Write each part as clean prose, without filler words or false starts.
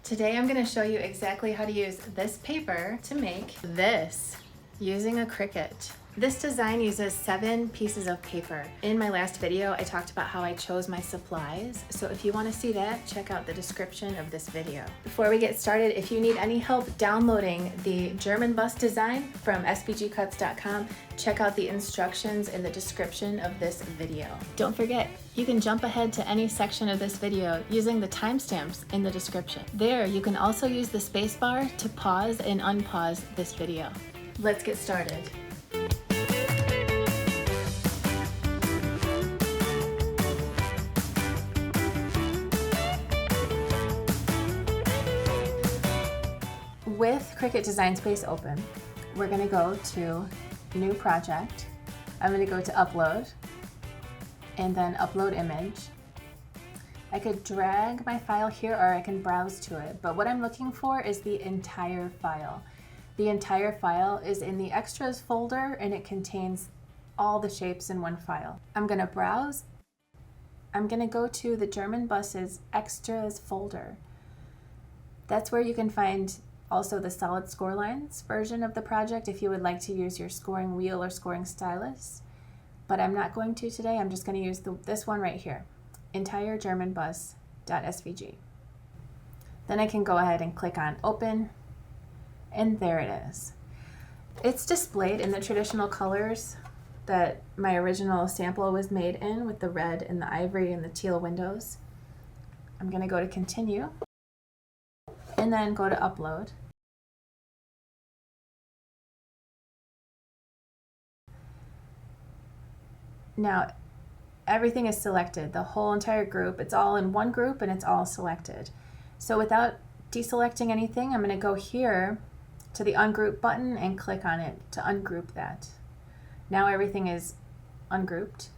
Today I'm going to show you exactly how to use this paper to make this using a Cricut. This design uses 7 pieces of paper. In my last video, I talked about how I chose my supplies, so if you want to see that, check out the description of this video. Before we get started, if you need any help downloading the German bust design from SVGCuts.com, check out the instructions in the description of this video. Don't forget, you can jump ahead to any section of this video using the timestamps in the description. There, you can also use the spacebar to pause and unpause this video. Let's get started. With Cricut Design Space open, we're going to go to New Project. I'm going to go to Upload and then Upload Image. I could drag my file here or I can browse to it, but what I'm looking for is the entire file. The entire file is in the Extras folder and it contains all the shapes in one file. I'm going to browse. I'm going to go to the German Buses Extras folder. That's where you can find also the solid score lines version of the project if you would like to use your scoring wheel or scoring stylus. But I'm not going to today. I'm just going to use this one right here, entiregermanbus.svg. Then I can go ahead and click on Open, and there it is. It's displayed in the traditional colors that my original sample was made in, with the red and the ivory and the teal windows. I'm going to go to Continue and then go to Upload. Now everything is selected, the whole entire group. It's all in one group and it's all selected. So without deselecting anything, I'm going to go here to the Ungroup button and click on it to ungroup that. Now everything is ungrouped,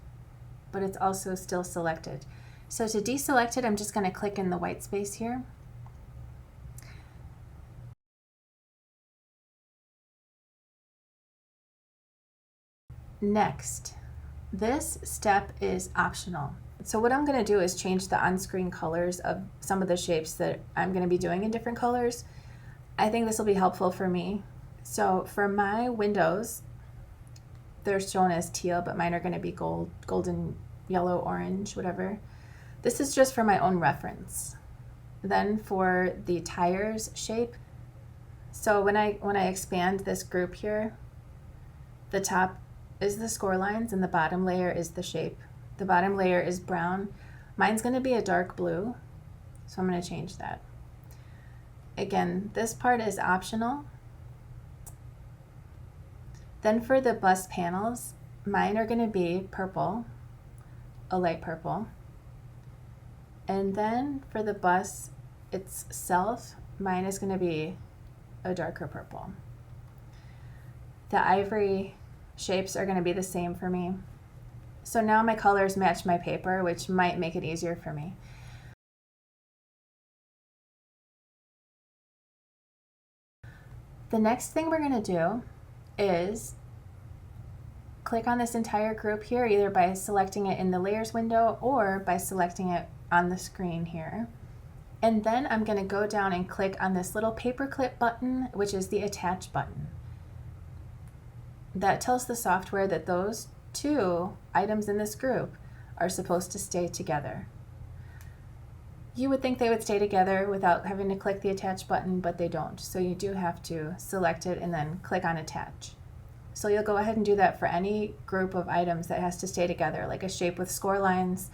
but it's also still selected. So to deselect it, I'm just going to click in the white space here. Next, this step is optional. So what I'm going to do is change the on-screen colors of some of the shapes that I'm going to be doing in different colors. I think this will be helpful for me. So for my windows, they're shown as teal, but mine are going to be golden, yellow, orange, whatever. This is just for my own reference. Then for the tires shape, so when I expand this group here, the top is the score lines and the bottom layer is the shape. The bottom layer is brown. Mine's going to be a dark blue, so I'm going to change that. Again, this part is optional. Then for the bus panels, mine are going to be purple, a light purple. And then for the bus itself, mine is going to be a darker purple. The ivory shapes are going to be the same for me. So now my colors match my paper, which might make it easier for me. The next thing we're going to do is click on this entire group here, either by selecting it in the layers window or by selecting it on the screen here. And then I'm going to go down and click on this little paperclip button, which is the attach button. That tells the software that those 2 items in this group are supposed to stay together. You would think they would stay together without having to click the attach button, but they don't. So you do have to select it and then click on attach. So you'll go ahead and do that for any group of items that has to stay together, like a shape with score lines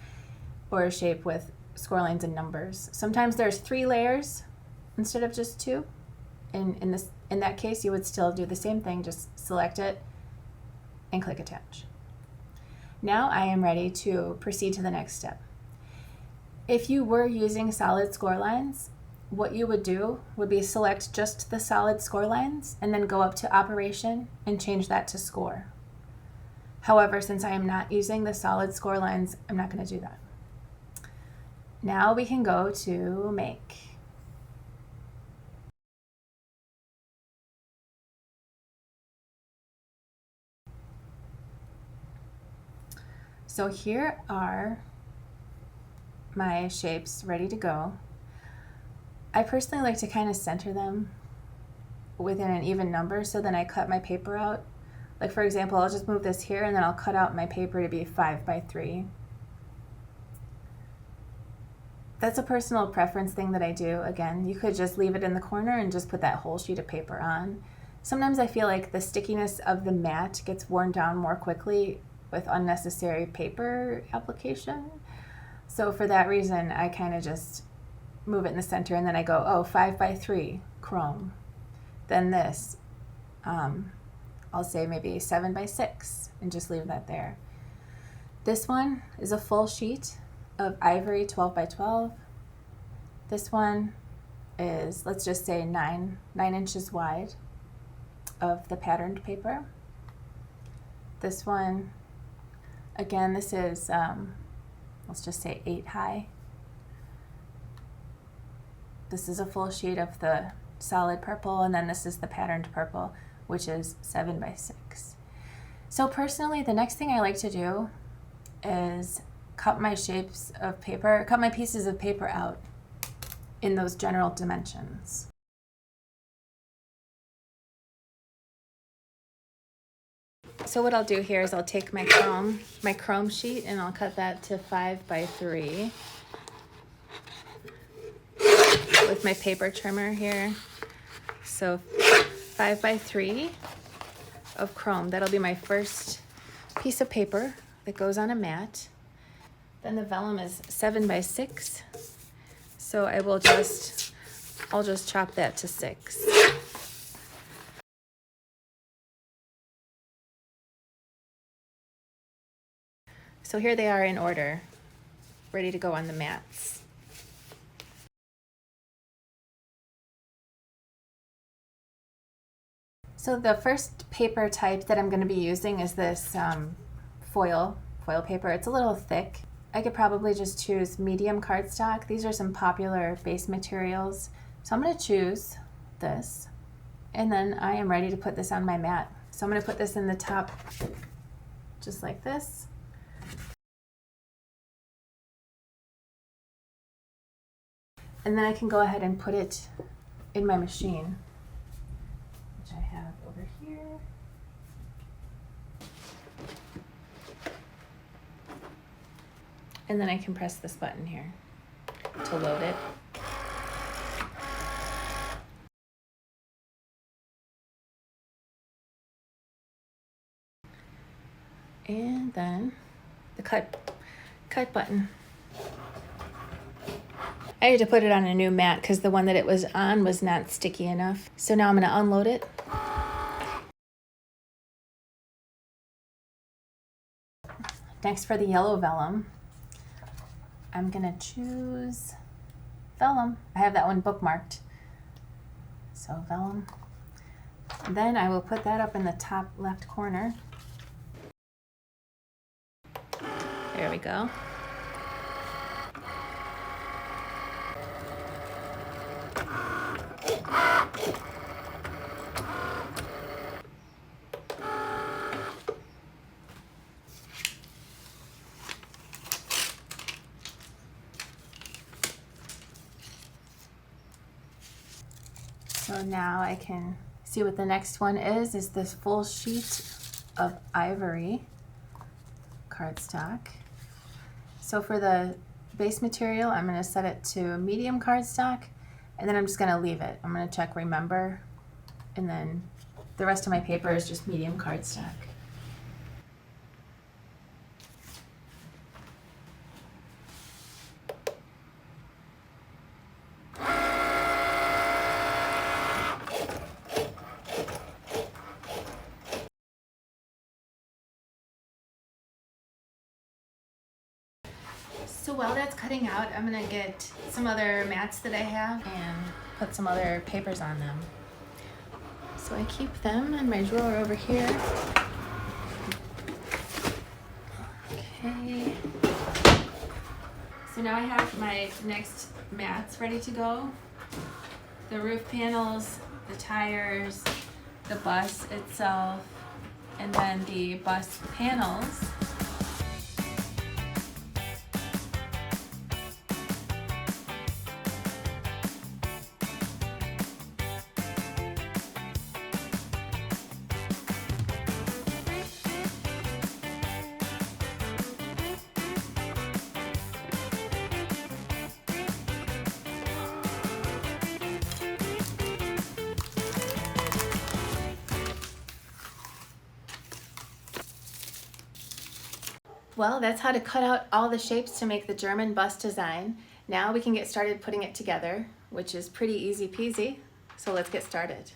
or a shape with score lines and numbers. Sometimes there's 3 layers instead of just 2. In that case, you would still do the same thing, just select it and click attach. Now I am ready to proceed to the next step. If you were using solid score lines, what you would do would be select just the solid score lines and then go up to Operation and change that to Score. However, since I am not using the solid score lines, I'm not going to do that. Now we can go to Make. So here are my shapes ready to go. I personally like to kind of center them within an even number, so then I cut my paper out. Like for example, I'll just move this here and then I'll cut out my paper to be 5 by 3. That's a personal preference thing that I do. Again, you could just leave it in the corner and just put that whole sheet of paper on. Sometimes I feel like the stickiness of the mat gets worn down more quickly with unnecessary paper application. So for that reason, I kind of just move it in the center and then I go, oh, 5 by 3 chrome. Then this, I'll say maybe 7 by 6 and just leave that there. This one is a full sheet of ivory 12 by 12. This one is, let's just say 9 inches wide of the patterned paper. This one, again, this is, let's just say 8 high. This is a full sheet of the solid purple, and then this is the patterned purple, which is 7 by 6. So personally, the next thing I like to do is cut my shapes of paper, cut my pieces of paper out in those general dimensions. So what I'll do here is I'll take my chrome sheet and I'll cut that to 5 by 3 with my paper trimmer here. So 5 by 3 of chrome. That'll be my first piece of paper that goes on a mat. Then the vellum is 7 by 6. So I'll just chop that to 6. So here they are in order, ready to go on the mats. So the first paper type that I'm going to be using is this foil paper. It's a little thick. I could probably just choose medium cardstock. These are some popular base materials. So I'm going to choose this, and then I am ready to put this on my mat. So I'm going to put this in the top just like this. And then I can go ahead and put it in my machine, which I have over here. And then I can press this button here to load it. And then the cut button. I had to put it on a new mat because the one that it was on was not sticky enough. So now I'm going to unload it. Next, for the yellow vellum, I'm going to choose Vellum. I have that one bookmarked. So Vellum. Then I will put that up in the top left corner. There we go. So now I can see what the next one is this full sheet of ivory cardstock. So for the base material, I'm going to set it to medium cardstock, and then I'm just going to leave it. I'm going to check remember, and then the rest of my paper is just medium cardstock. So while that's cutting out, I'm going to get some other mats that I have and put some other papers on them. So I keep them in my drawer over here. Okay. So now I have my next mats ready to go. The roof panels, the tires, the bus itself, and then the bus panels. Well, that's how to cut out all the shapes to make the German bus design. Now we can get started putting it together, which is pretty easy peasy. So let's get started.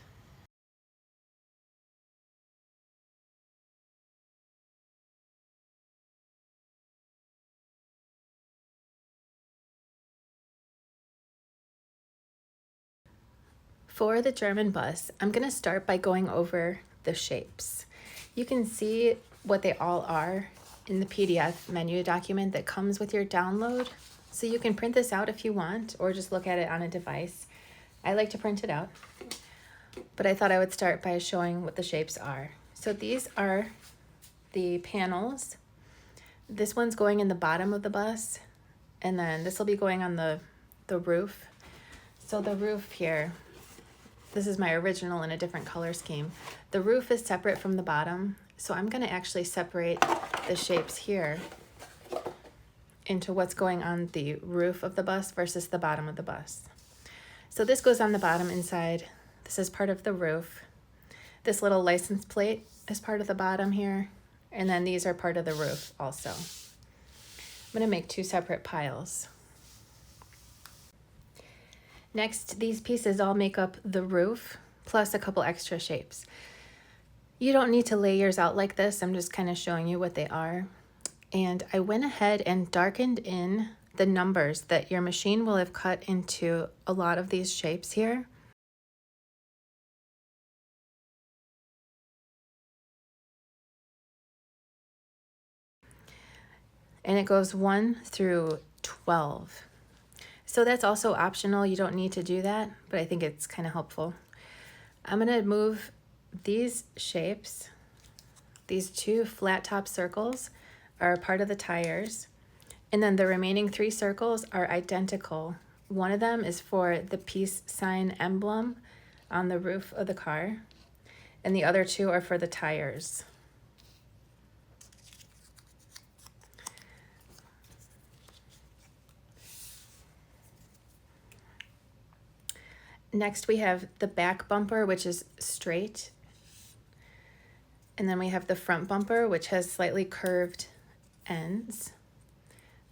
For the German bus, I'm going to start by going over the shapes. You can see what they all are in the PDF menu document that comes with your download. So you can print this out if you want, or just look at it on a device. I like to print it out, but I thought I would start by showing what the shapes are. So these are the panels. This one's going in the bottom of the bus, and then this will be going on the roof. So the roof here, this is my original in a different color scheme. The roof is separate from the bottom, so I'm going to actually separate the shapes here into what's going on the roof of the bus versus the bottom of the bus. So this goes on the bottom inside. This is part of the roof. This little license plate is part of the bottom here, and then these are part of the roof also. I'm going to make two separate piles. Next, these pieces all make up the roof, plus a couple extra shapes. You don't need to lay yours out like this. I'm just kind of showing you what they are. And I went ahead and darkened in the numbers that your machine will have cut into a lot of these shapes here. And it goes 1 through 12. So that's also optional. You don't need to do that, but I think it's kind of helpful. I'm going to move these shapes. These two flat top circles are part of the tires, and then the remaining 3 circles are identical. One of them is for the peace sign emblem on the roof of the car, and the other 2 are for the tires. Next, we have the back bumper, which is straight. And then we have the front bumper, which has slightly curved ends.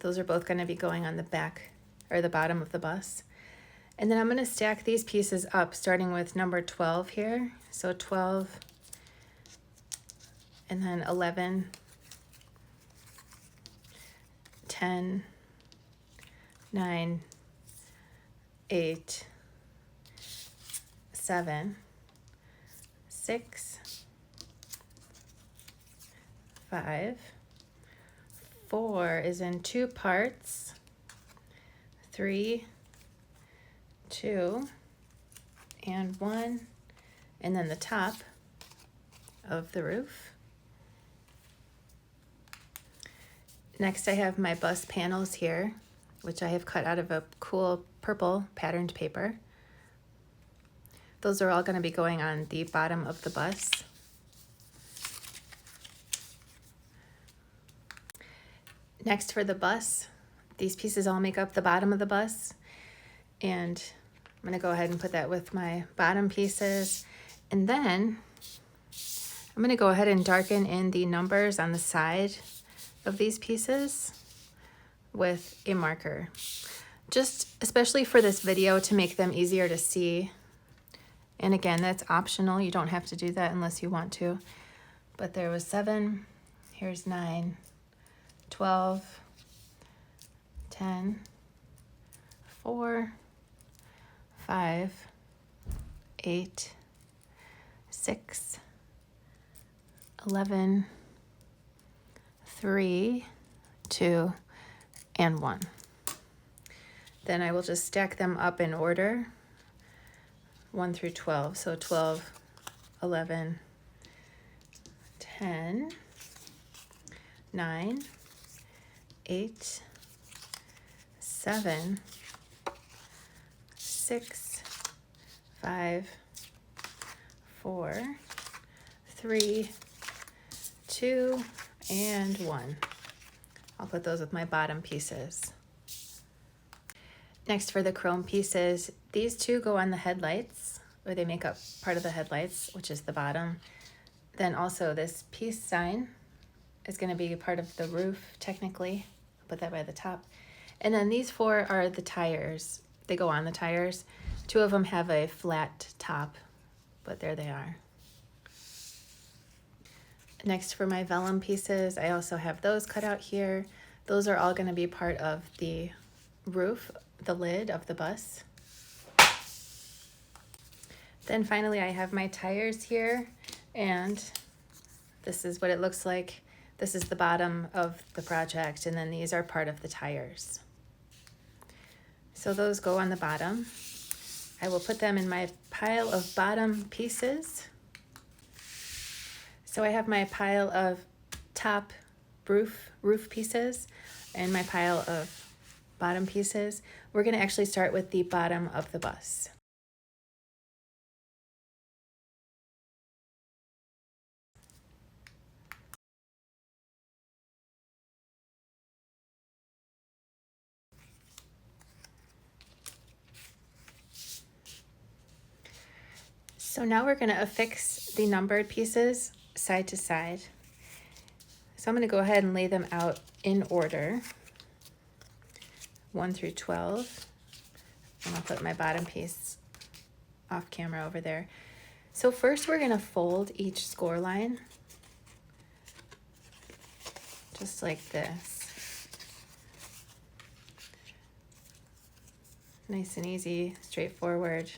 Those are both going to be going on the back or the bottom of the bus. And then I'm going to stack these pieces up, starting with number 12 here. So 12, and then 11, 10, 9, 8, 7, 6, 5, 4 is in 2 parts, 3, 2, and 1, and then the top of the roof. Next, I have my bus panels here, which I have cut out of a cool purple patterned paper. Those are all going to be going on the bottom of the bus. Next, for the bus, these pieces all make up the bottom of the bus. And I'm going to go ahead and put that with my bottom pieces. And then I'm going to go ahead and darken in the numbers on the side of these pieces with a marker. Just especially for this video to make them easier to see. And again, that's optional. You don't have to do that unless you want to. But there was 7, here's 9, 12, 10, 4, 5, 8, 6, 11, 3, 2, and 1. Then I will just stack them up in order, 1 through 12. So 12, 11, 10, 9, 8, 7, 6, 5, 4, 3, 2, and 1. I'll put those with my bottom pieces. Next, for the chrome pieces, these two go on the headlights, or they make up part of the headlights, which is the bottom. Then also this peace sign is going to be part of the roof, technically. I'll put that by the top. And then these 4 are the tires. They go on the tires. 2 of them have a flat top, but there they are. Next, for my vellum pieces, I also have those cut out here. Those are all going to be part of the roof, the lid of the bus. Then finally, I have my tires here, and this is what it looks like. This is the bottom of the project, and then these are part of the tires. So those go on the bottom. I will put them in my pile of bottom pieces. So I have my pile of top roof pieces and my pile of bottom pieces. We're going to actually start with the bottom of the bus. So now we're going to affix the numbered pieces side to side. So I'm going to go ahead and lay them out in order, 1 through 12. And I'll put my bottom piece off camera over there. So first we're going to fold each score line, just like this. Nice and easy, straightforward.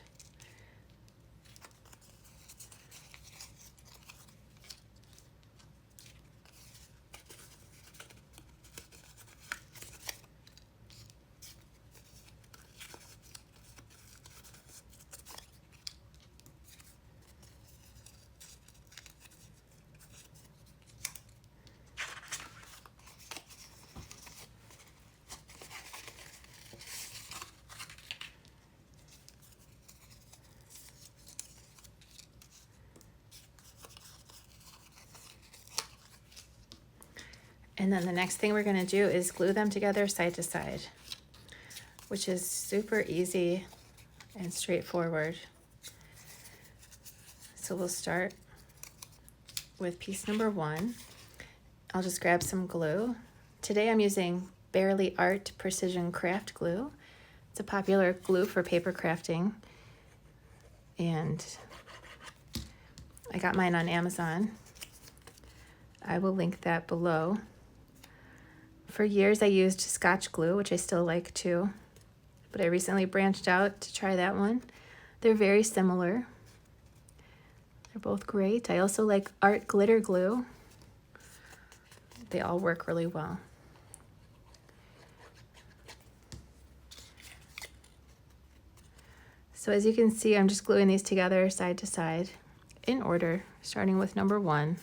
And then the next thing we're going to do is glue them together side to side, which is super easy and straightforward. So we'll start with piece number 1. I'll just grab some glue. Today I'm using Barely Art Precision Craft Glue. It's a popular glue for paper crafting, and I got mine on Amazon. I will link that below. For years I used Scotch glue, which I still like too, but I recently branched out to try that one. They're very similar. They're both great. I also like art glitter glue. They all work really well. So as you can see, I'm just gluing these together side to side in order, starting with number 1.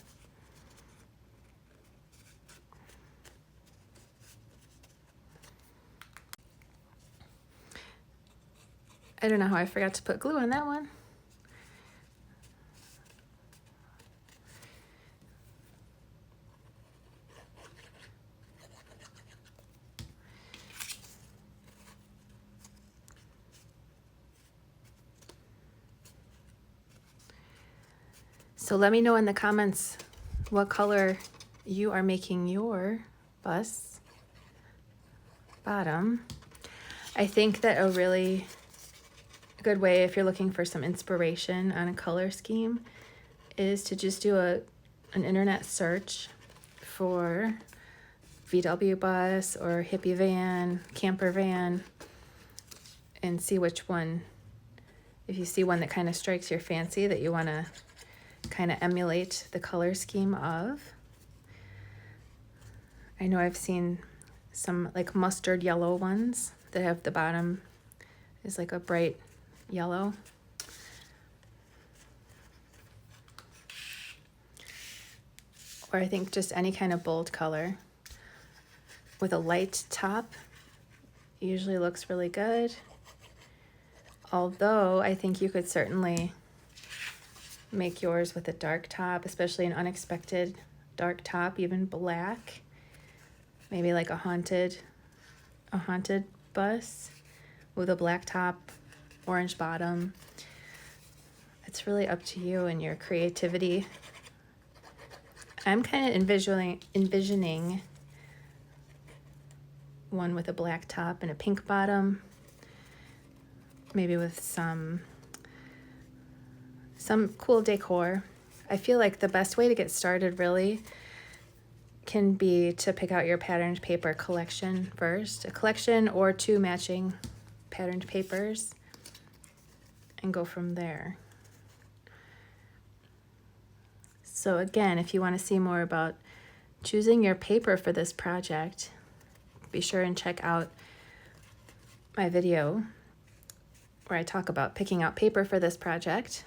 I don't know how I forgot to put glue on that one. So let me know in the comments what color you are making your bus bottom. I think that a really good way, if you're looking for some inspiration on a color scheme, is to just do an internet search for VW bus or hippie van, camper van, and see which one, if you see one that kind of strikes your fancy that you want to kind of emulate the color scheme of. I know I've seen some like mustard yellow ones that have the bottom is like a bright yellow. Or I think just any kind of bold color with a light top usually looks really good. Although I think you could certainly make yours with a dark top, especially an unexpected dark top, even black. Maybe like a haunted bus with a black top, orange bottom. It's really up to you and your creativity. I'm kind of envisioning one with a black top and a pink bottom, maybe with some cool decor. I feel like the best way to get started really can be to pick out your patterned paper collection first, a collection or 2 matching patterned papers, and go from there. So again, if you want to see more about choosing your paper for this project, be sure and check out my video where I talk about picking out paper for this project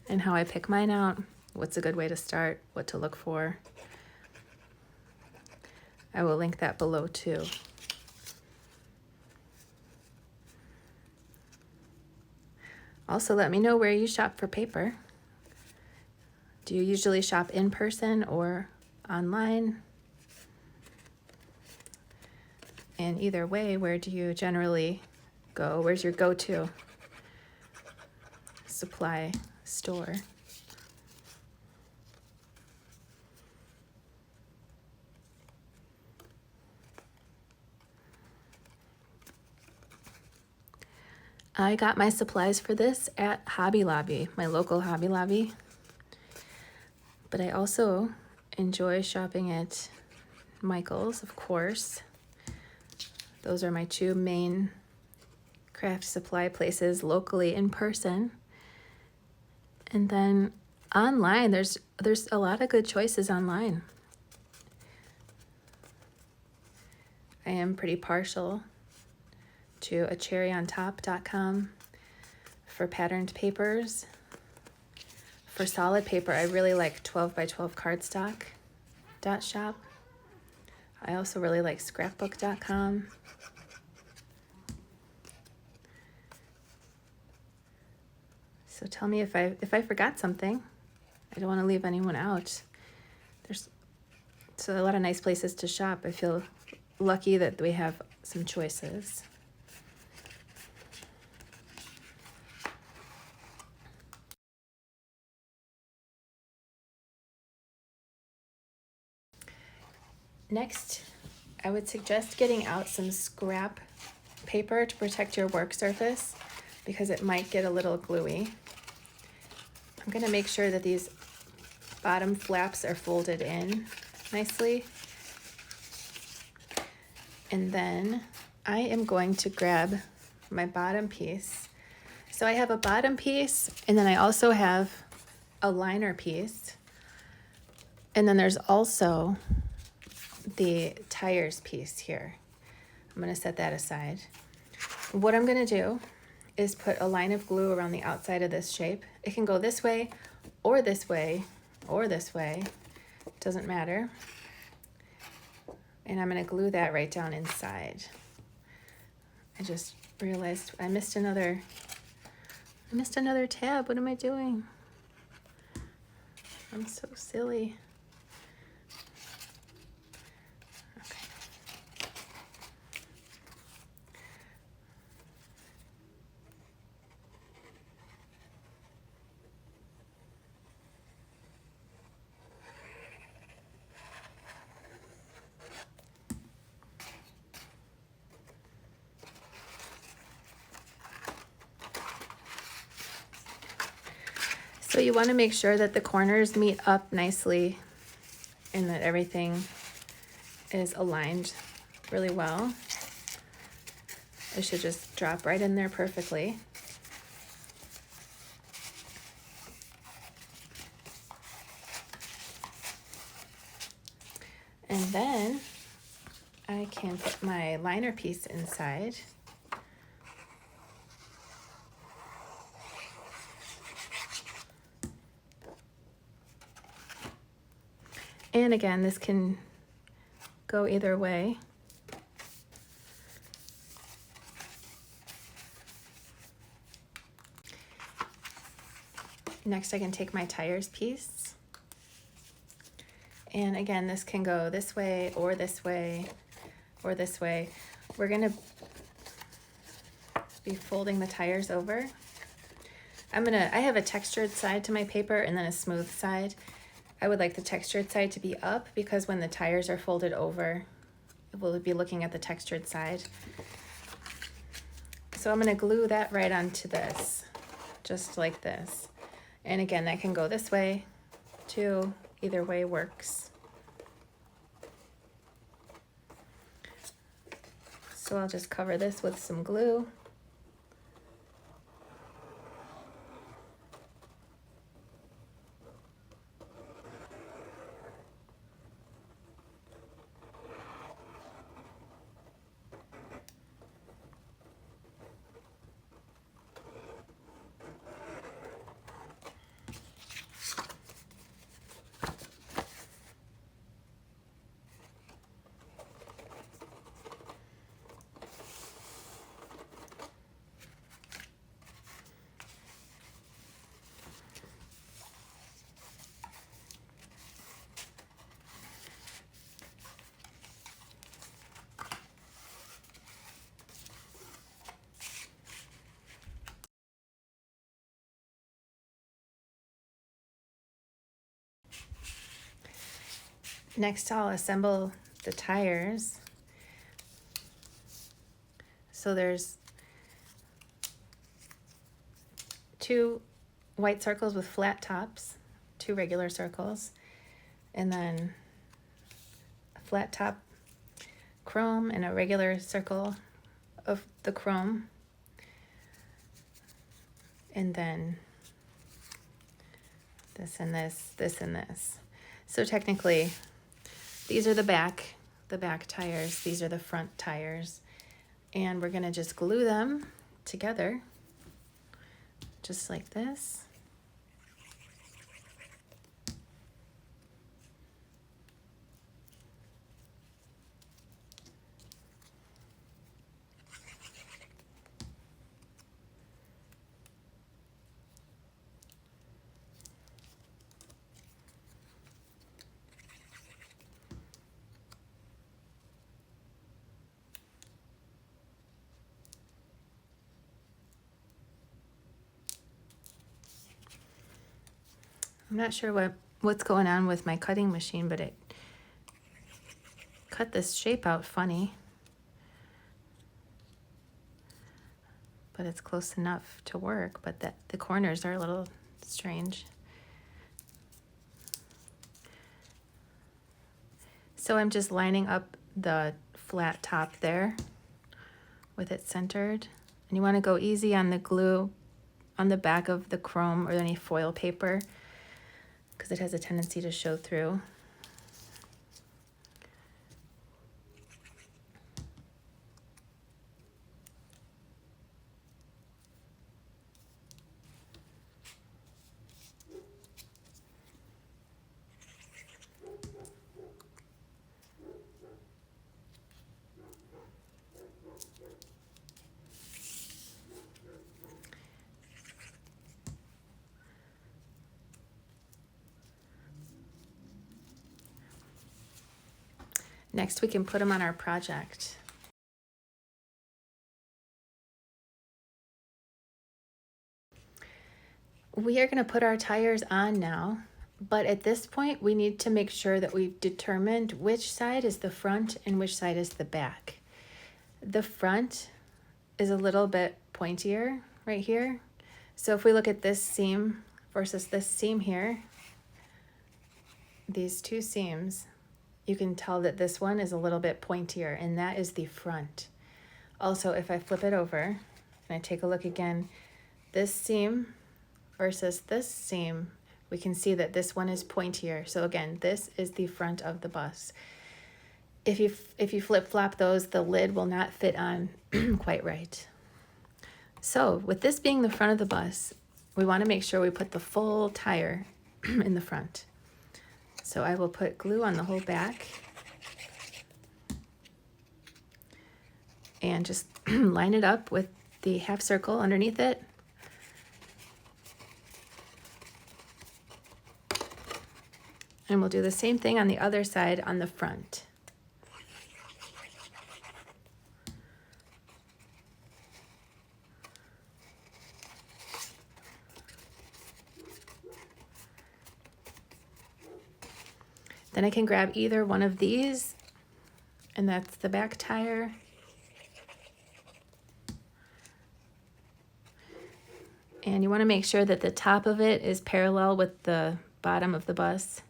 and how I pick mine out, what's a good way to start, what to look for. I will link that below too. Also, let me know where you shop for paper. Do you usually shop in person or online? And either way, where do you generally go? Where's your go-to supply store? I got my supplies for this at Hobby Lobby, my local Hobby Lobby. But I also enjoy shopping at Michael's, of course. Those are my 2 main craft supply places locally in person. And then online, there's a lot of good choices online. I am pretty partial to a cherryontop.com for patterned papers. For solid paper, I really like 12x12 cardstock.shop. I also really like scrapbook.com. So tell me if I forgot something. I don't want to leave anyone out. There's a lot of nice places to shop. I feel lucky that we have some choices. Next, I would suggest getting out some scrap paper to protect your work surface because it might get a little gluey. I'm going to make sure that these bottom flaps are folded in nicely. And then I am going to grab my bottom piece. So I have a bottom piece, and then I also have a liner piece. And then there's also the tires piece here. I'm going to set that aside. What I'm going to do is put a line of glue around the outside of this shape. It can go this way or this way or this way. Doesn't matter. And I'm going to glue that right down inside. I just realized I missed another tab. What am I doing? I'm so silly. So you want to make sure that the corners meet up nicely and that everything is aligned really well. It should just drop right in there perfectly. And then I can put my liner piece inside. And again, this can go either way. Next, I can take my tires piece. And again, this can go this way or this way or this way. We're gonna be folding the tires over. I have a textured side to my paper and then a smooth side. I would like the textured side to be up because when the tires are folded over, we'll be looking at the textured side. So I'm going to glue that right onto this, just like this. And again, that can go this way too. Either way works. So I'll just cover this with some glue. Next, I'll assemble the tires. So there's 2 white circles with flat tops, 2 regular circles, and then a flat top chrome and a regular circle of the chrome, and then this and this, this and this. So technically, these are the back tires, these are the front tires, and we're gonna just glue them together, just like this. I'm not sure what's going on with my cutting machine, but it cut this shape out funny. But it's close enough to work, but the corners are a little strange. So I'm just lining up the flat top there with it centered. And you want to go easy on the glue on the back of the chrome or any foil paper, because it has a tendency to show through. Next, we can put them on our project. We are going to put our tires on now, but at this point, we need to make sure that we've determined which side is the front and which side is the back. The front is a little bit pointier right here. So if we look at this seam versus this seam here, these 2 seams, you can tell that this one is a little bit pointier, and that is the front. Also, if I flip it over and I take a look again, this seam versus this seam, we can see that this one is pointier. So again, this is the front of the bus. If you flip-flop those, the lid will not fit on quite right. So with this being the front of the bus, we want to make sure we put the full tire in the front. So I will put glue on the whole back and just line it up with the half circle underneath it. And we'll do the same thing on the other side on the front. Then I can grab either one of these, and that's the back tire. And you want to make sure that the top of it is parallel with the bottom of the bus.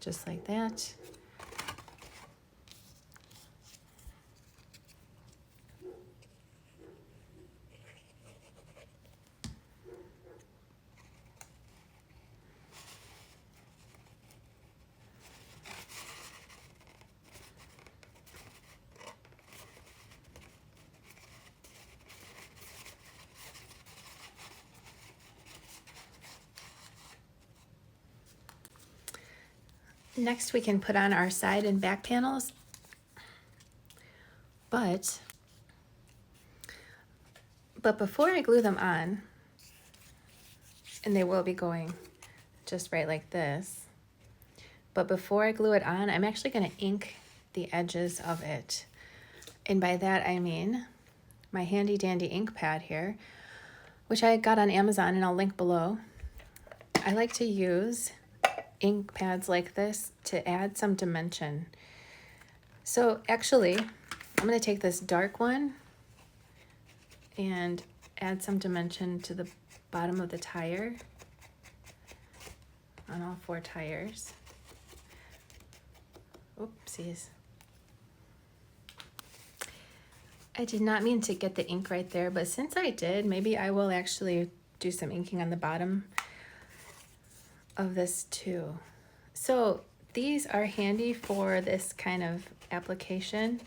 Just like that. Next, we can put on our side and back panels, but before I glue them on, and they will be going just right like this, but before I glue it on, I'm actually going to ink the edges of it. And by that I mean my handy dandy ink pad here, which I got on Amazon and I'll link below. I like to use ink pads like this to add some dimension. So actually, I'm going to take this dark one and add some dimension to the bottom of the tire on all 4 tires. Oopsies. I did not mean to get the ink right there, but since I did, maybe I will actually do some inking on the bottom of this too. So these are handy for this kind of application.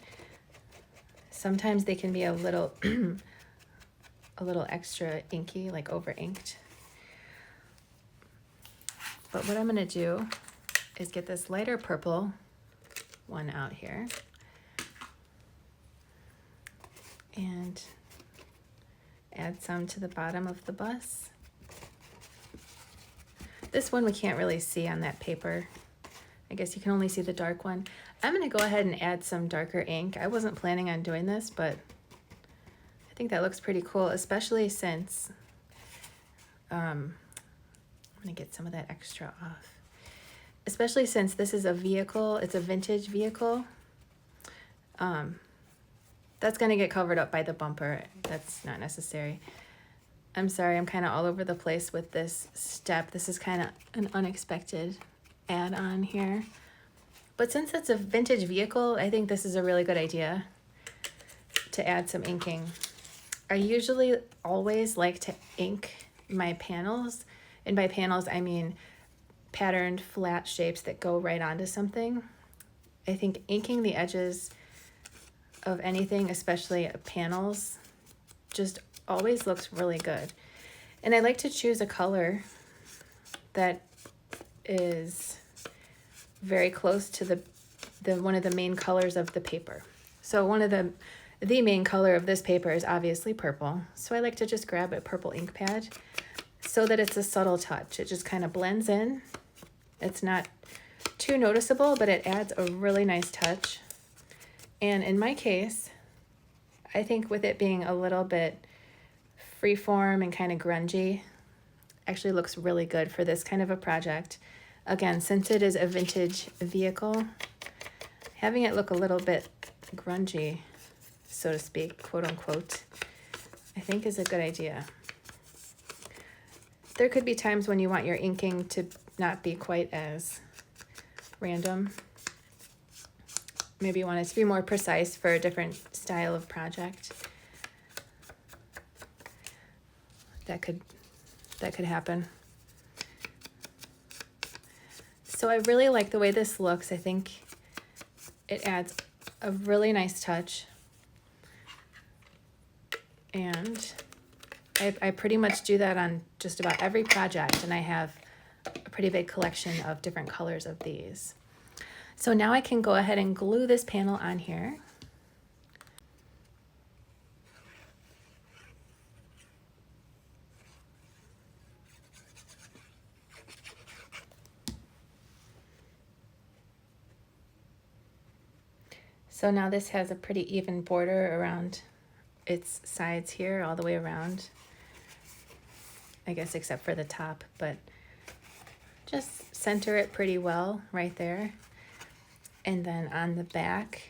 Sometimes they can be a little a little extra inky, like over inked. But what I'm going to do is get this lighter purple one out here and add some to the bottom of the bus. This one we can't really see on that paper. I guess you can only see the dark one. I'm going to go ahead and add some darker ink. I wasn't planning on doing this, but I think that looks pretty cool, especially since I'm going to get some of that extra off. Especially since this is a vehicle, it's a vintage vehicle. That's going to get covered up by the bumper. That's not necessary. I'm sorry, I'm kind of all over the place with this step. This is kind of an unexpected add-on here. But since it's a vintage vehicle, I think this is a really good idea to add some inking. I usually always like to ink my panels. And by panels, I mean patterned flat shapes that go right onto something. I think inking the edges of anything, especially panels, just always looks really good. And I like to choose a color that is very close to the one of the main colors of the paper. So one of the main color of this paper is obviously purple. So I like to just grab a purple ink pad so that it's a subtle touch. It just kind of blends in. It's not too noticeable, but it adds a really nice touch. And in my case, I think with it being a little bit freeform and kind of grungy, actually looks really good for this kind of a project. Again, since it is a vintage vehicle, having it look a little bit grungy, so to speak, quote unquote, I think is a good idea. There could be times when you want your inking to not be quite as random. Maybe you want it to be more precise for a different style of project. That could happen. So I really like the way this looks. I think it adds a really nice touch. And I pretty much do that on just about every project, and I have a pretty big collection of different colors of these. So now I can go ahead and glue this panel on here. So now this has a pretty even border around its sides here, all the way around. I guess except for the top, but Just center it pretty well right there. And then on the back,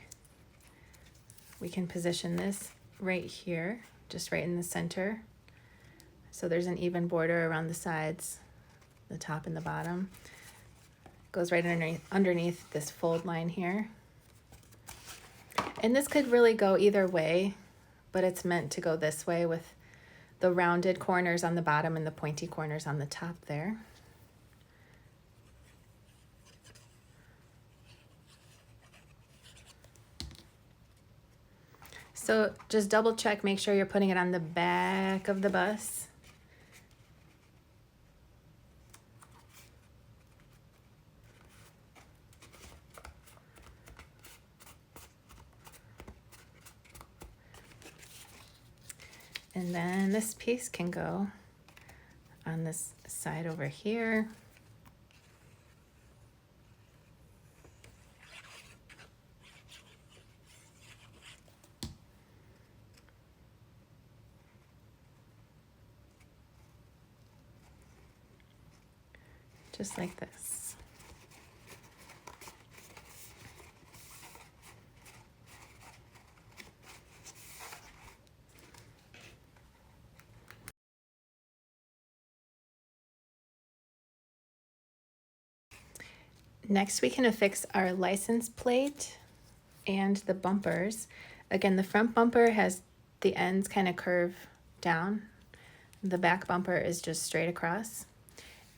we can position this right here, just right in the center. So there's an even border around the sides, the top and the bottom. Goes right underneath this fold line here. And this could really go either way, but it's meant to go this way with the rounded corners on the bottom and the pointy corners on the top there. So just double check, make sure you're putting it on the back of the bus. And then this piece can go on this side over here. Just like this. Next, we can affix our license plate and the bumpers. Again, the front bumper has the ends kind of curve down. The back bumper is just straight across.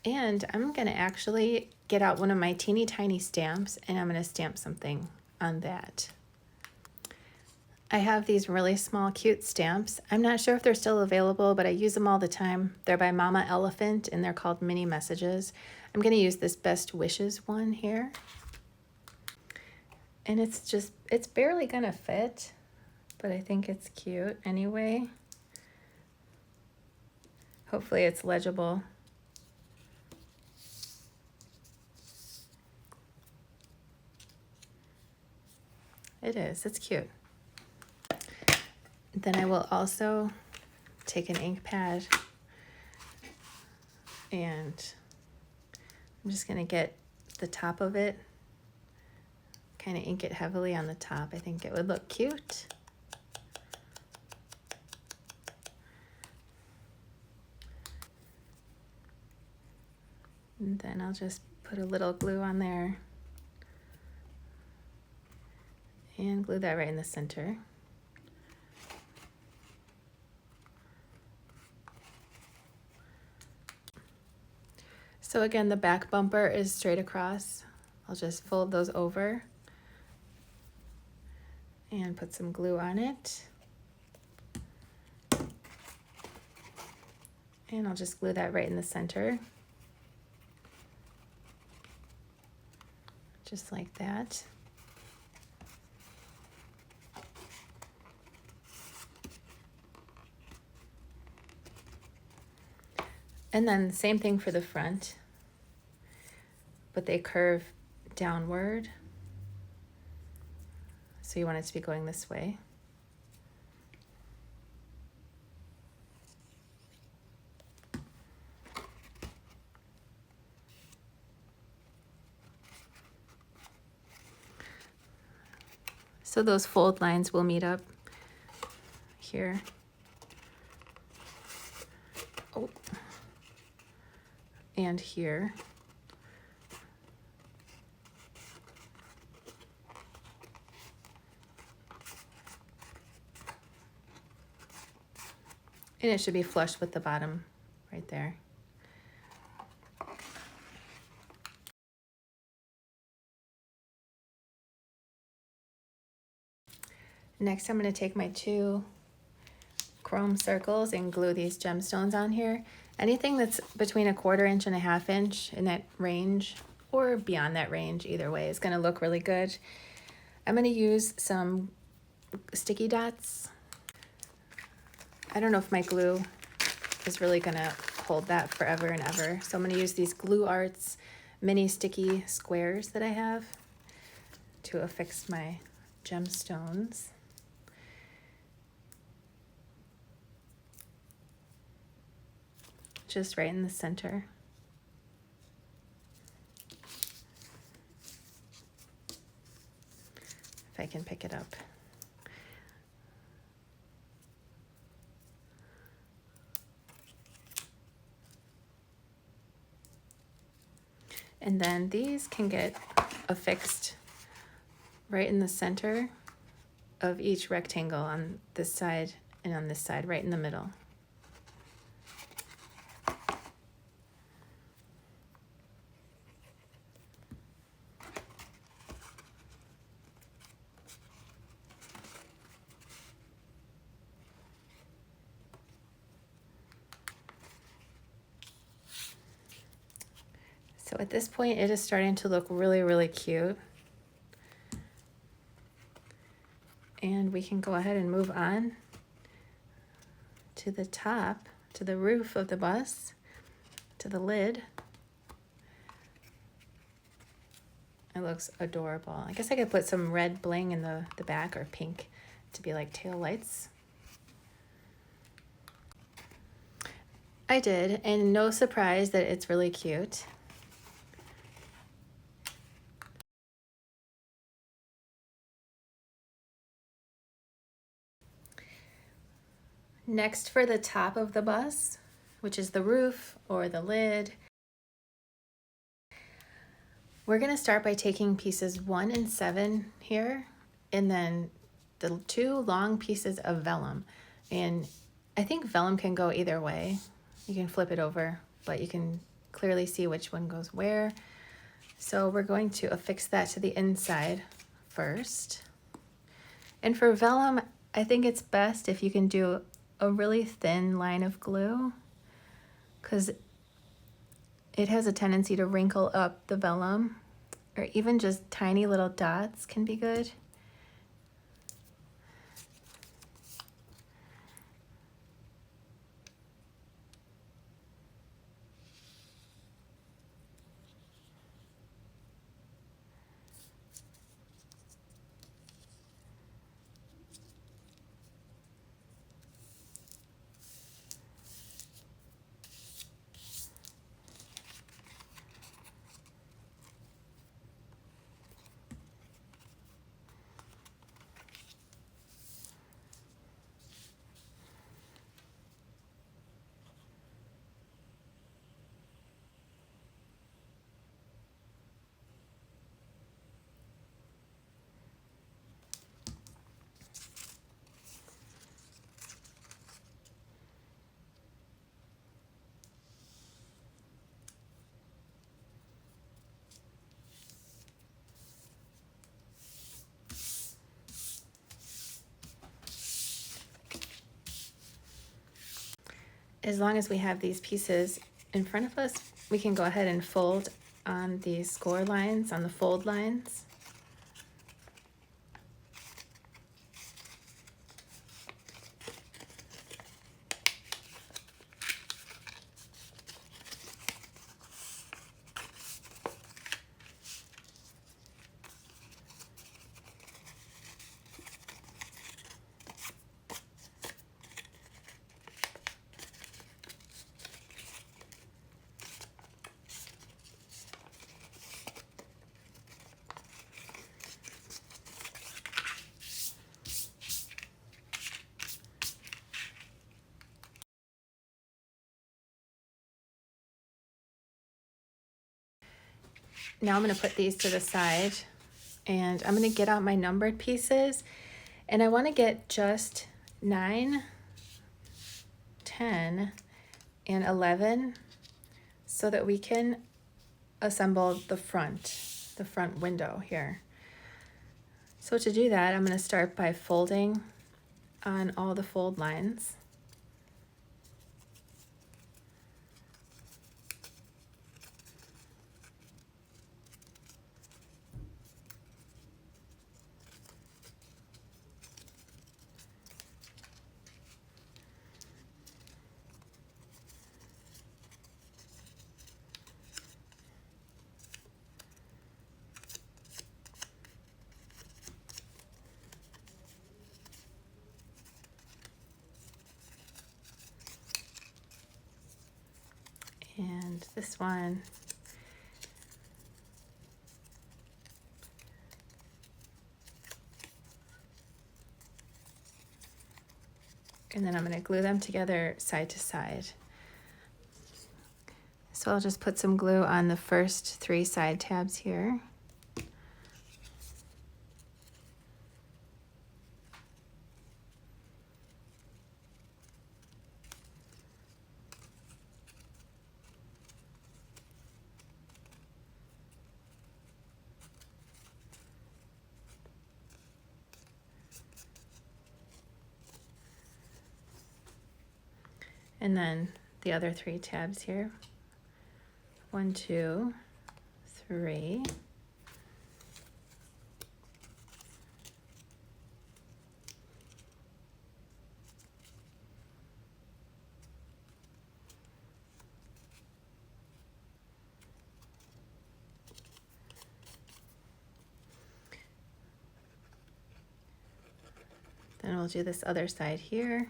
And I'm gonna actually get out one of my teeny tiny stamps and I'm gonna stamp something on that. I have these really small, cute stamps. I'm not sure if they're still available, but I use them all the time. They're by Mama Elephant and they're called Mini Messages. I'm gonna use this Best Wishes one here. And it's barely gonna fit, but I think it's cute anyway. Hopefully it's legible. It is, it's cute. Then I will also take an ink pad and I'm just gonna get the top of it, kind of ink it heavily on the top. I think it would look cute. And then I'll just put a little glue on there and glue that right in the center. So again, the back bumper is straight across. I'll just fold those over and put some glue on it. And I'll just glue that right in the center. Just like that. And then same thing for the front, but they curve downward. So you want it to be going this way. So those fold lines will meet up here. Oh. And here. And it should be flush with the bottom right there. Next, I'm going to take my 2 chrome circles and glue these gemstones on here. Anything that's between 1/4 inch and 1/2 inch in that range or beyond that range, either way, is going to look really good. I'm going to use some sticky dots. I don't know if my glue is really going to hold that forever and ever. So I'm going to use these Glue Arts mini sticky squares that I have to affix my gemstones. Just right in the center. can pick it up. And then these can get affixed right in the center of each rectangle on this side and on this side, right in the middle. So at this point, it is starting to look really, really cute. And we can go ahead and move on to the top, to the roof of the bus, to the lid. It looks adorable. I guess I could put some red bling in the back, or pink to be like tail lights. I did, and no surprise that it's really cute. Next, for the top of the bus, which is the roof or the lid, we're going to start by taking pieces 1 and 7 here, and then the 2 long pieces of vellum. And I think vellum can go either way. You can flip it over, but you can clearly see which one goes where. So we're going to affix that to the inside first. And for vellum, I think it's best if you can do a really thin line of glue, because it has a tendency to wrinkle up the vellum, or even just tiny little dots can be good. As long as we have these pieces in front of us, we can go ahead and fold on these score lines, on the fold lines. Now I'm going to put these to the side, and I'm going to get out my numbered pieces, and I want to get just 9, 10, and 11 so that we can assemble the front window here. So to do that, I'm going to start by folding on all the fold lines. And this one. And then I'm going to glue them together side to side. So I'll just put some glue on the first 3 side tabs here. And then the other 3 tabs here. 1, 2, 3. Then we'll do this other side here.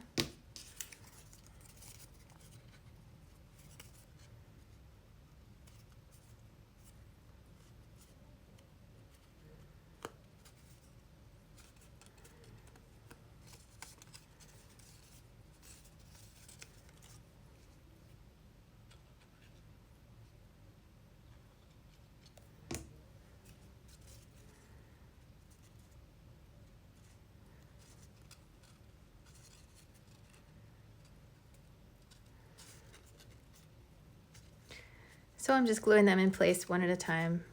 So I'm just gluing them in place one at a time.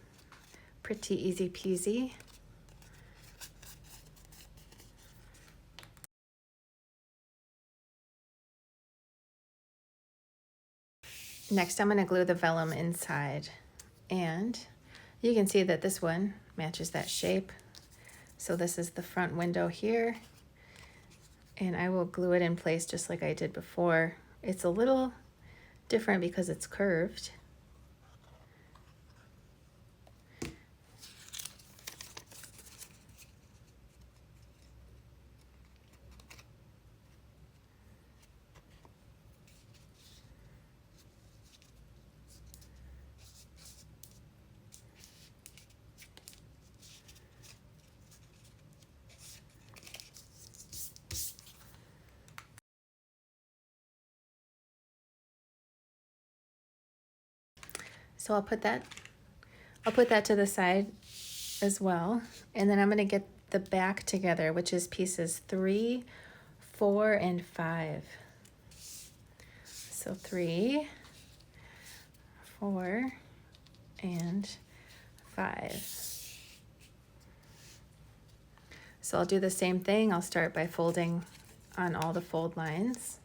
Pretty easy peasy. Next, I'm going to glue the vellum inside. And you can see that this one matches that shape. So this is the front window here. And I will glue it in place just like I did before. It's a little different because it's curved. So I'll put that to the side as well. And then I'm going to get the back together, which is pieces 3, 4, and 5. So 3, 4, and 5. So I'll do the same thing. I'll start by folding on all the fold lines.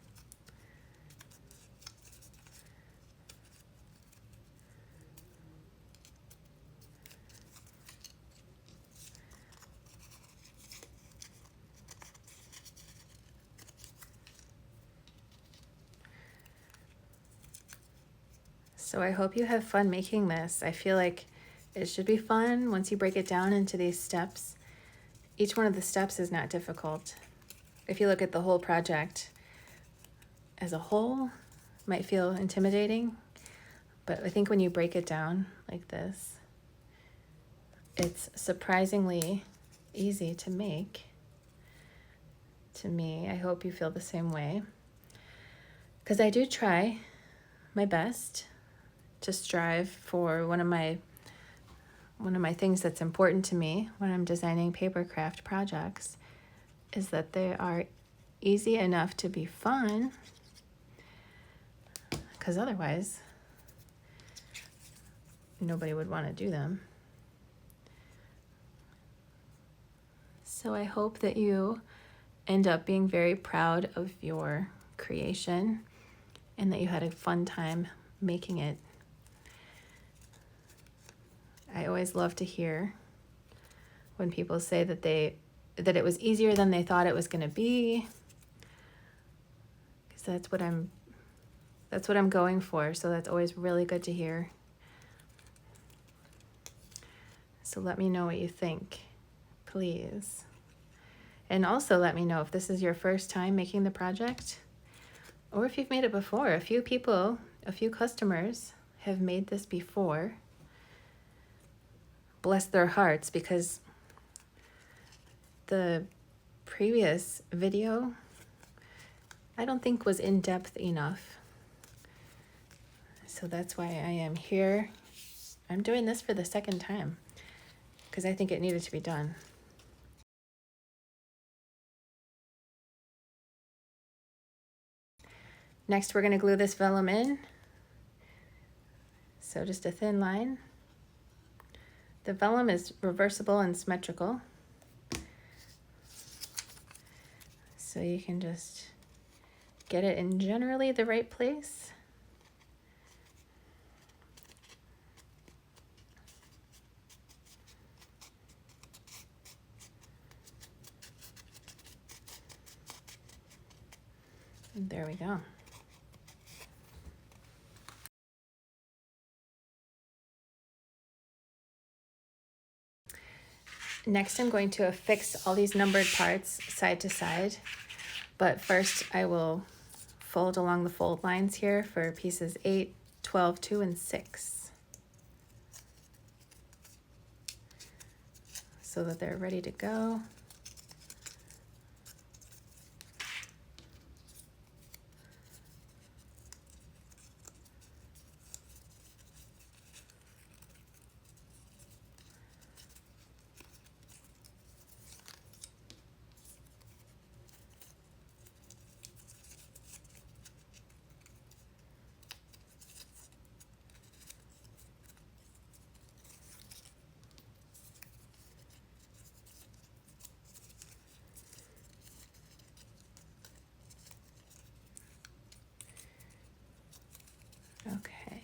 So I hope you have fun making this. I feel like it should be fun once you break it down into these steps. Each one of the steps is not difficult. If you look at the whole project as a whole, it might feel intimidating, but I think when you break it down like this, it's surprisingly easy to make. To me, I hope you feel the same way, because I do try my best to strive for one of my things that's important to me when I'm designing paper craft projects is that they are easy enough to be fun, because otherwise nobody would want to do them. So I hope that you end up being very proud of your creation and that you had a fun time making it. I always love to hear when people say that it was easier than they thought it was going to be, because that's what I'm going for. So that's always really good to hear. So let me know what you think, please. And also let me know if this is your first time making the project, or if you've made it before. A few customers have made this before. Bless their hearts, because the previous video I don't think was in depth enough. So that's why I am here. I'm doing this for the second time because I think it needed to be done. Next, we're going to glue this vellum in. So just a thin line. The vellum is reversible and symmetrical. So you can just get it in generally the right place. And there we go. Next, I'm going to affix all these numbered parts side to side, but first I will fold along the fold lines here for pieces 8, 12, 2, and 6, so that they're ready to go. Okay,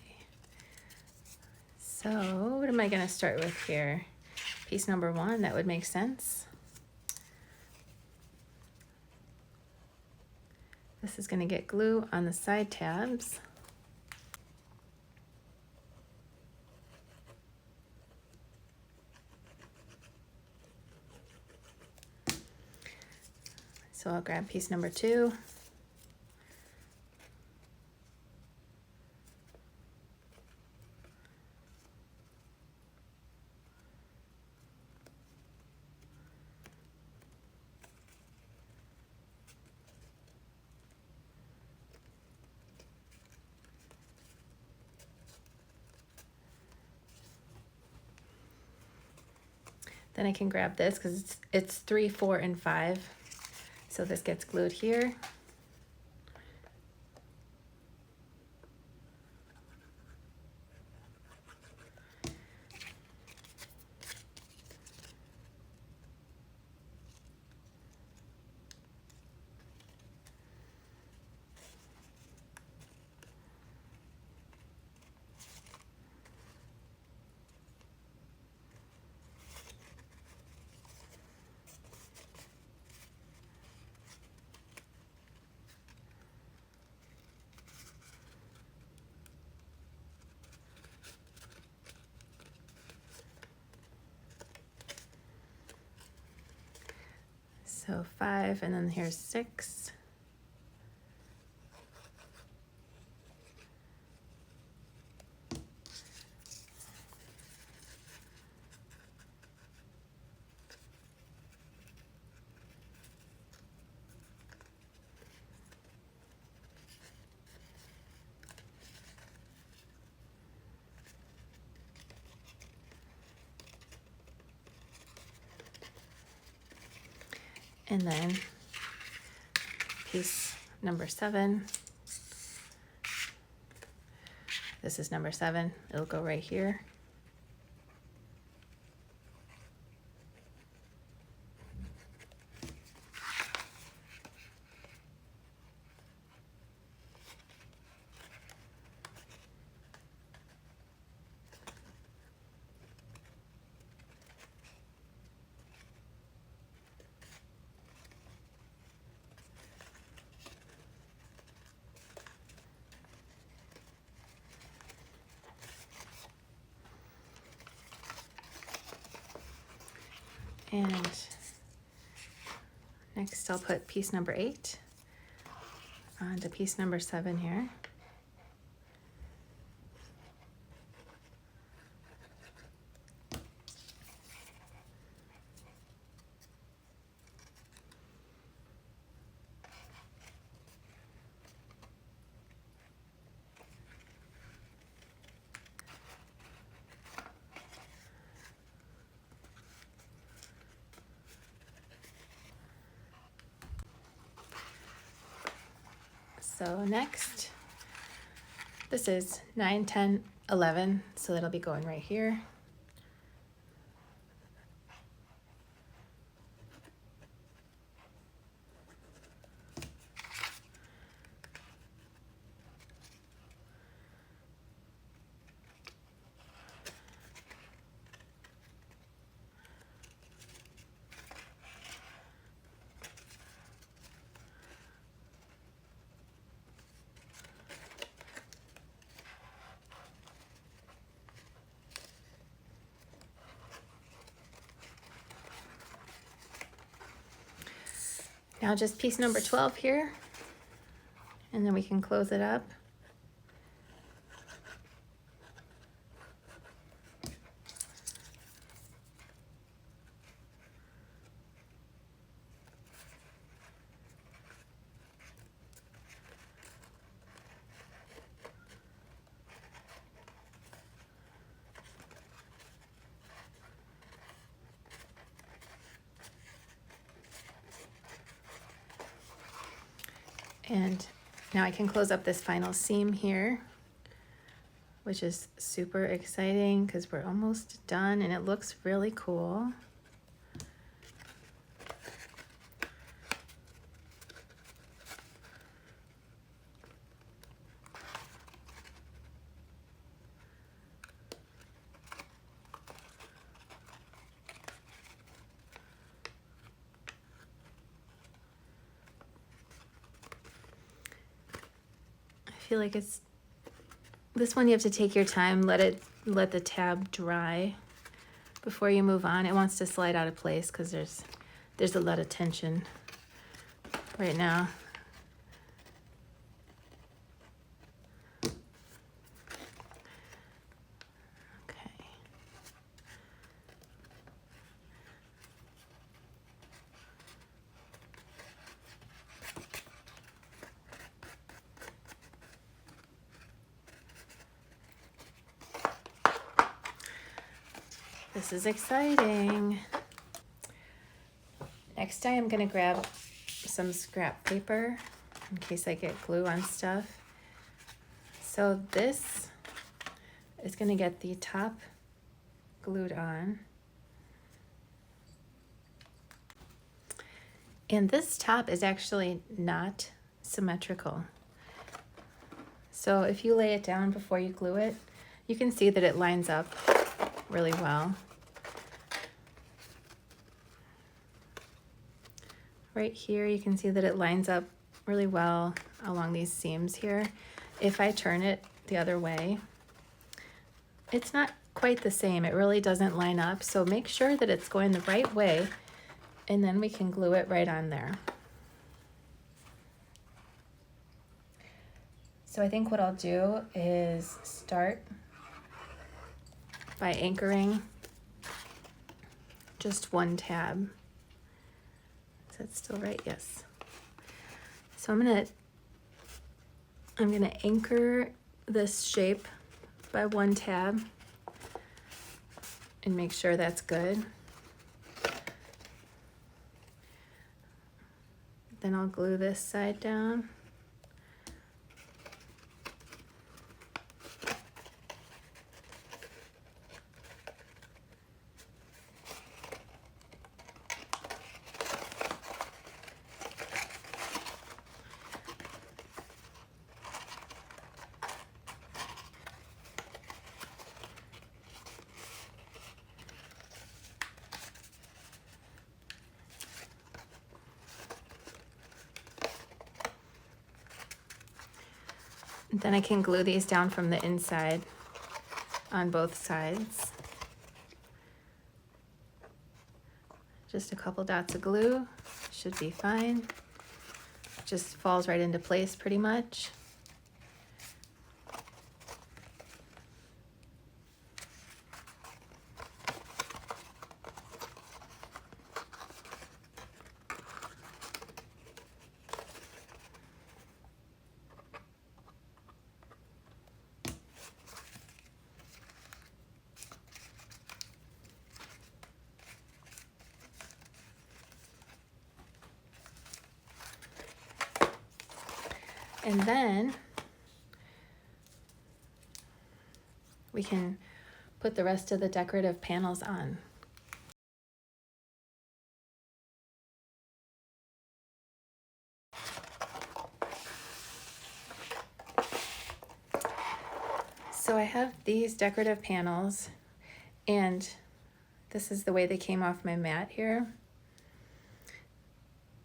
so what am I going to start with here? Piece number 1, that would make sense. This is going to get glue on the side tabs. So I'll grab piece number 2. Then I can grab this because it's 3, 4, and 5. So this gets glued here. So 5, and then here's 6. And then piece number 7. This is number 7. It'll go right here. And next I'll put piece number 8 onto piece number 7 here. So next, this is 9, 10, 11, so that'll be going right here. Now just piece number 12 here, and then we can close it up. And now I can close up this final seam here, which is super exciting because we're almost done and it looks really cool. I feel like it's, this one you have to take your time, let the tab dry before you move on. It wants to slide out of place because there's a lot of tension right now. Okay. This is exciting. Next I am going to grab some scrap paper in case I get glue on stuff. So this is going to get the top glued on. And this top is actually not symmetrical. So if you lay it down before you glue it, you can see that it lines up really well. Right here, you can see that it lines up really well along these seams here. If I turn it the other way, it's not quite the same. It really doesn't line up. So make sure that it's going the right way, and then we can glue it right on there. So I think what I'll do is start by anchoring just one tab. Is that still right? Yes. So I'm gonna anchor this shape by one tab and make sure that's good. Then I'll glue this side down. Then I can glue these down from the inside on both sides. Just a couple dots of glue should be fine. Just falls right into place pretty much. And then we can put the rest of the decorative panels on. So I have these decorative panels, and this is the way they came off my mat here.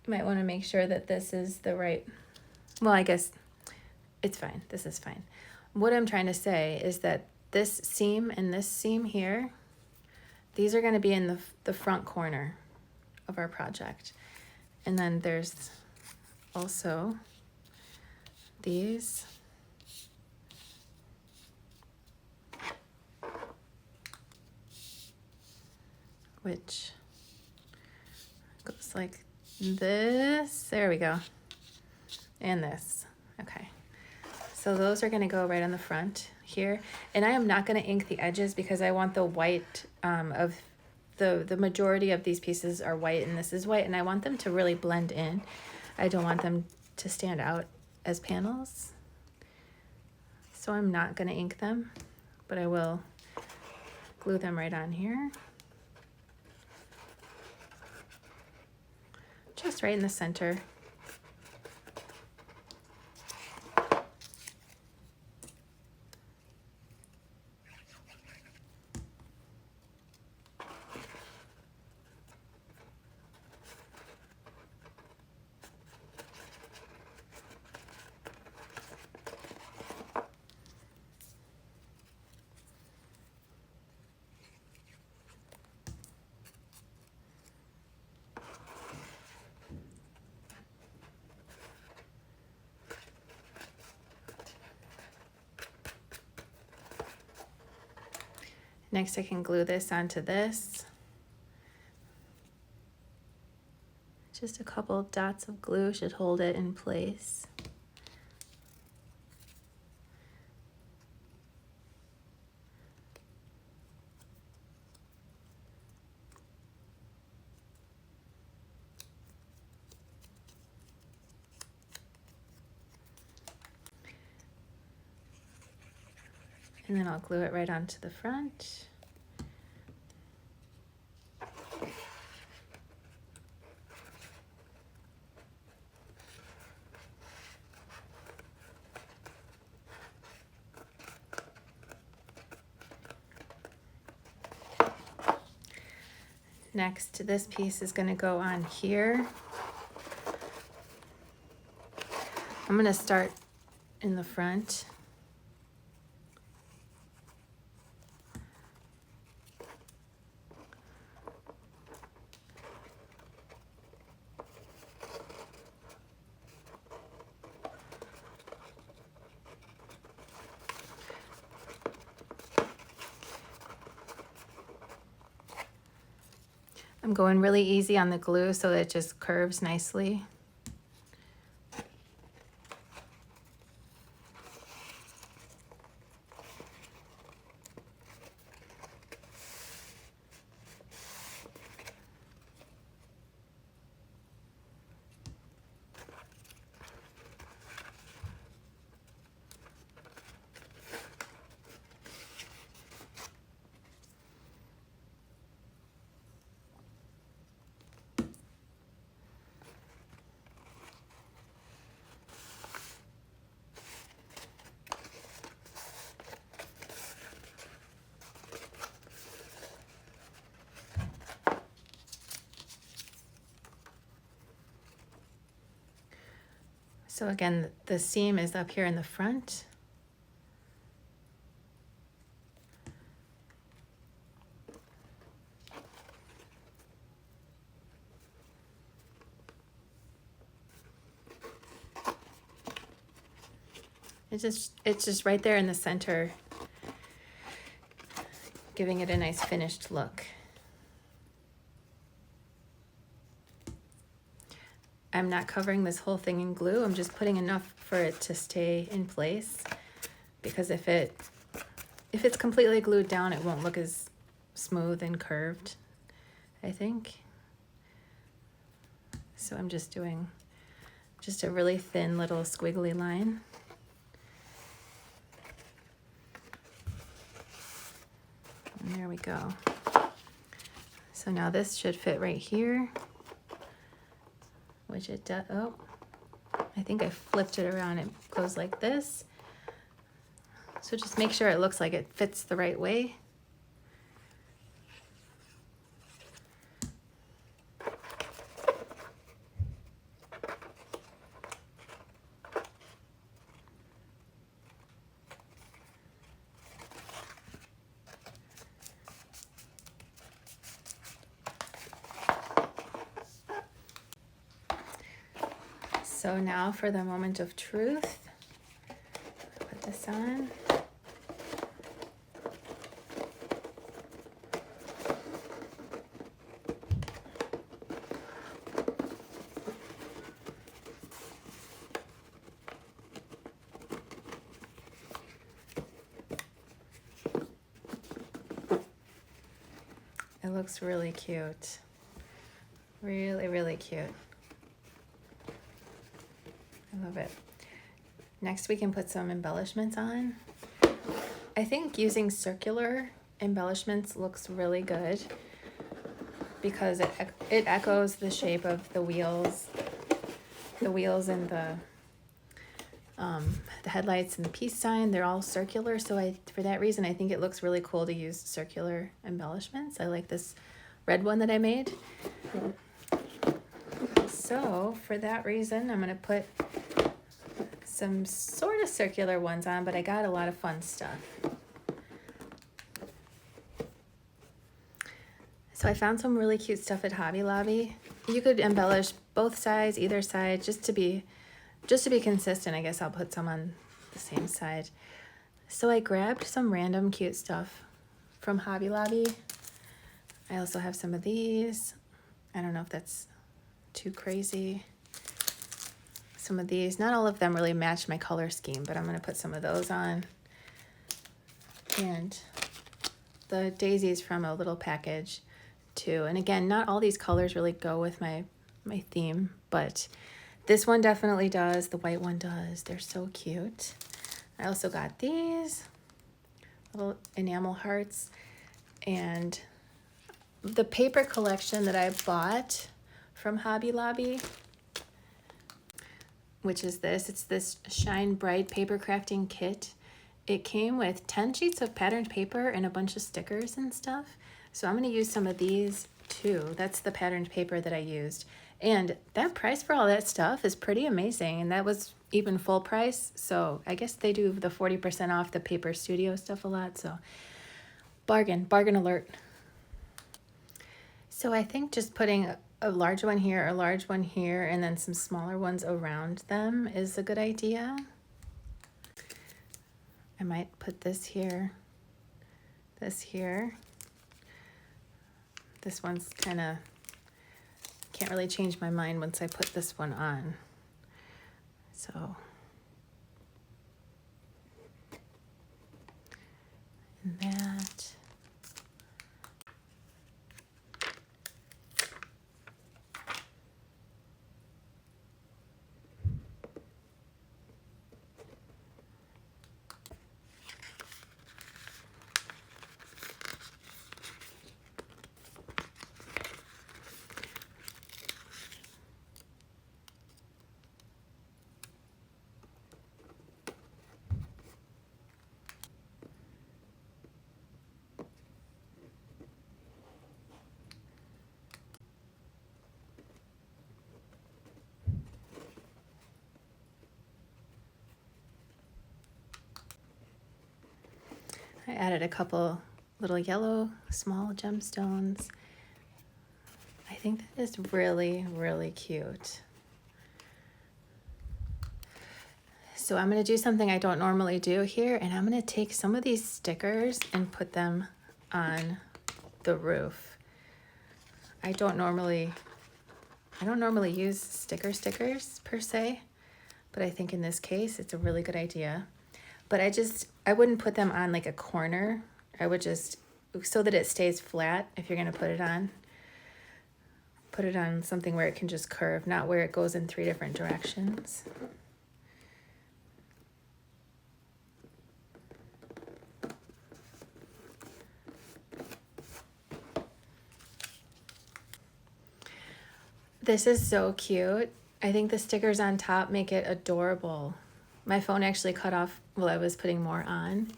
You might want to make sure that this is the right, well, I guess it's fine. This is fine. What I'm trying to say is that this seam and this seam here, these are going to be in the front corner of our project. And then there's also these. Which goes like this. There we go. And this. Okay. So those are going to go right on the front here. And I am not going to ink the edges because I want the white of the majority of these pieces are white and this is white, and I want them to really blend in. I don't want them to stand out as panels. So I'm not going to ink them, but I will glue them right on here. Just right in the center. Next, I can glue this onto this. Just a couple dots of glue should hold it in place. And then I'll glue it right onto the front. Next, this piece is going to go on here. I'm going to start in the front. I'm going really easy on the glue so that it just curves nicely. So again, the seam is up here in the front. It's just right there in the center, giving it a nice finished look. I'm not covering this whole thing in glue. I'm just putting enough for it to stay in place, because if it's completely glued down, it won't look as smooth and curved, I think. So I'm just doing just a really thin little squiggly line. And there we go. So now this should fit right here, which it does. Oh, I think I flipped it around. It goes like this. So just make sure it looks like it fits the right way. So now for the moment of truth, put this on. It looks really cute. Really, really cute. I love it. Next we can put some embellishments on. I think using circular embellishments looks really good because it echoes the shape of the wheels and the headlights and the peace sign. They're all circular, so for that reason I think it looks really cool to use circular embellishments. I like this red one that I made. So for that reason I'm going to put some sort of circular ones on, but I got a lot of fun stuff. So I found some really cute stuff at Hobby Lobby. You could embellish both sides, either side, just to be consistent. I guess I'll put some on the same side. So I grabbed some random cute stuff from Hobby Lobby. I also have some of these. I don't know if that's too crazy. Some of these, not all of them really match my color scheme, but I'm going to put some of those on. And the daisies from a little package too. And again, not all these colors really go with my theme, but this one definitely does. The white one does. They're so cute. I also got these little enamel hearts and the paper collection that I bought from Hobby Lobby, which is this. It's this Shine Bright paper crafting kit. It came with 10 sheets of patterned paper and a bunch of stickers and stuff. So I'm going to use some of these too. That's the patterned paper that I used. And that price for all that stuff is pretty amazing. And that was even full price. So I guess they do the 40% off the Paper Studio stuff a lot. So bargain alert. So I think just putting a large one here, a large one here, and then some smaller ones around them is a good idea. I might put this here, this here. This one's kind of, can't really change my mind once I put this one on. So, and that. I added a couple little yellow small gemstones. I think that is really, really cute. So I'm going to do something I don't normally do here, and I'm going to take some of these stickers and put them on the roof. I don't normally use stickers per se, but I think in this case it's a really good idea. But I wouldn't put them on like a corner. I would just, so that it stays flat if you're going to put it on. put it on something where it can just curve, not where it goes in 3 different directions. This is so cute. I think the stickers on top make it adorable. My phone actually cut off while I was putting more on.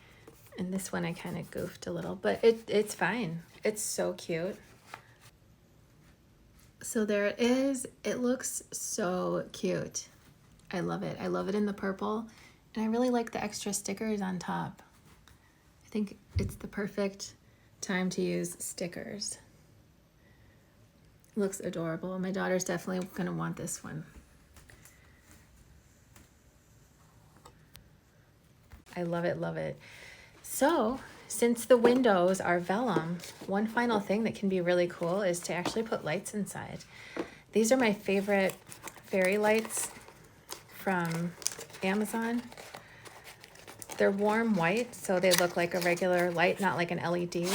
And this one I kind of goofed a little, but it's fine. It's so cute. So there it is. It looks so cute. I love it. I love it in the purple. And I really like the extra stickers on top. I think it's the perfect time to use stickers. It looks adorable. My daughter's definitely gonna want this one. I love it, love it. So, since the windows are vellum, one final thing that can be really cool is to actually put lights inside. These are my favorite fairy lights from Amazon. They're warm white, so they look like a regular light, not like an LED.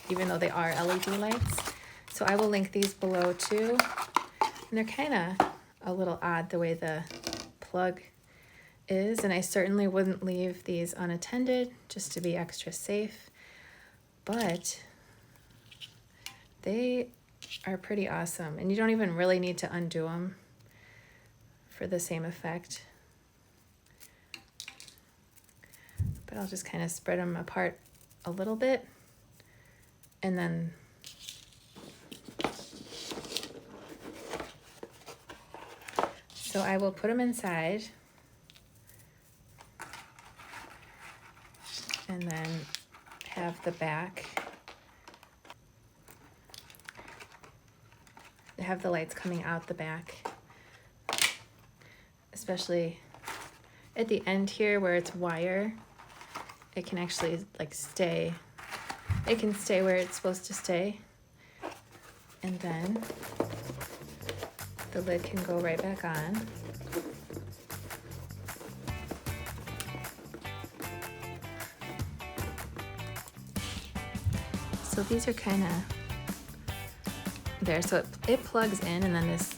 Even though they are LED lights. So I will link these below too. And they're kind of a little odd the way the plug is, and I certainly wouldn't leave these unattended just to be extra safe, but they are pretty awesome, and you don't even really need to undo them for the same effect. But I'll just kind of spread them apart a little bit, and then so I will put them inside, and then have the back, have the lights coming out the back, especially at the end here where it's wire. It can actually like stay, it can stay where it's supposed to stay, and then the lid can go right back on. So these are kind of there, so it plugs in and then this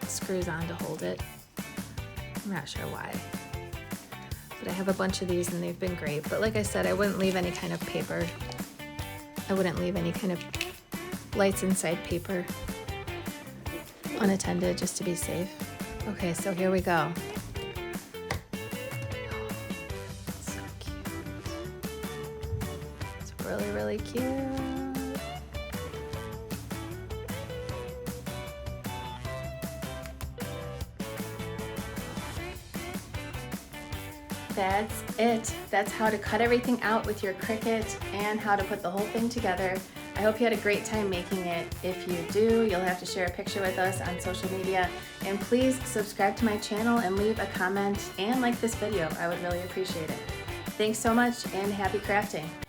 screws on to hold it. I'm not sure why, but I have a bunch of these and they've been great. But like I said, I wouldn't leave any kind of paper. I wouldn't leave any kind of lights inside paper unattended just to be safe. Okay, so here we go. So cute. It's really, really cute. That's it. That's how to cut everything out with your Cricut and how to put the whole thing together. I hope you had a great time making it. If you do, you'll have to share a picture with us on social media. And please subscribe to my channel and leave a comment and like this video. I would really appreciate it. Thanks so much and happy crafting.